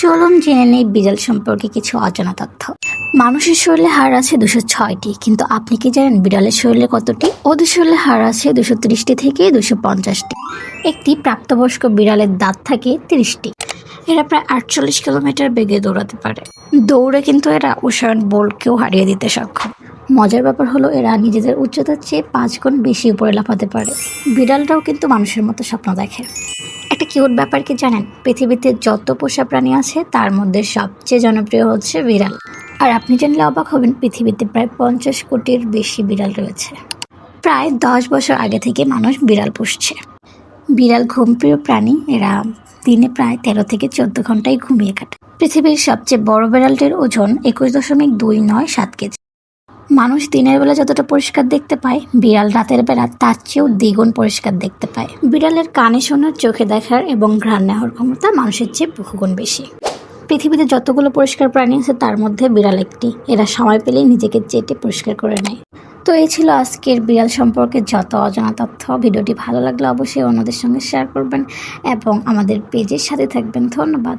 চলুন জেনে নেই বিড়াল সম্পর্কে কিছু অজানা তথ্য। মানুষের শরীরে হাড় আছে 206টি, কিন্তু আপনি কি জানেন বিড়ালের শরীরে কতটি? ওদের শরীরে হাড় আছে 230টি থেকে 250টি। একটি প্রাপ্তবয়স্ক বিড়ালের দাঁত থাকে 30টি। এরা প্রায় 48 কিলোমিটার বেগে দৌড়াতে পারে। দৌড়ে কিন্তু এরা উসাইন বোল্টকেও হারিয়ে দিতে সক্ষম। মজার ব্যাপার হলো এরা নিজেদের উচ্চতার চেয়ে 5 গুণ বেশি উপরে লাফাতে পারে। বিড়ালটাও কিন্তু মানুষের মতো স্বপ্ন দেখে। একটা কিউট ব্যাপার কি জানেন, পৃথিবীতে যত পোষা প্রাণী আছে তার মধ্যে সবচেয়ে জনপ্রিয় হচ্ছে বিড়াল। আর আপনি জানলে অবাক হবেন, পৃথিবীতে প্রায় 50 কোটির বেশি বিড়াল রয়েছে। প্রায় 10 বছর আগে থেকে মানুষ বিড়াল পুষছে। বিড়াল ঘুমপ্রিয় প্রাণী। এরা দিনে প্রায় 13 থেকে 14 ঘন্টায় ঘুমিয়ে কাটে। পৃথিবীর সবচেয়ে বড় বিড়ালটির ওজন 21.297 কেজি। মানুষ দিনের বেলা যতটা পরিষ্কার দেখতে পায়, বিড়াল রাতের বেলা তার চেয়েও দ্বিগুণ পরিষ্কার দেখতে পায়। বিড়ালের কানে শোনার, চোখে দেখার এবং ঘ্রাণ নেওয়ার ক্ষমতা মানুষের চেয়ে বহুগুণ বেশি। পৃথিবীতে যতগুলো পরিষ্কার প্রাণী আছে তার মধ্যে বিড়াল একটি। এরা সময় পেলেই নিজেকে চেটে পরিষ্কার করে নেয়। তো এই ছিল আজকের বিড়াল সম্পর্কে যত অজানা তথ্য। ভিডিওটি ভালো লাগলে অবশ্যই অন্যদের সঙ্গে শেয়ার করবেন এবং আমাদের পেজের সাথে থাকবেন। ধন্যবাদ।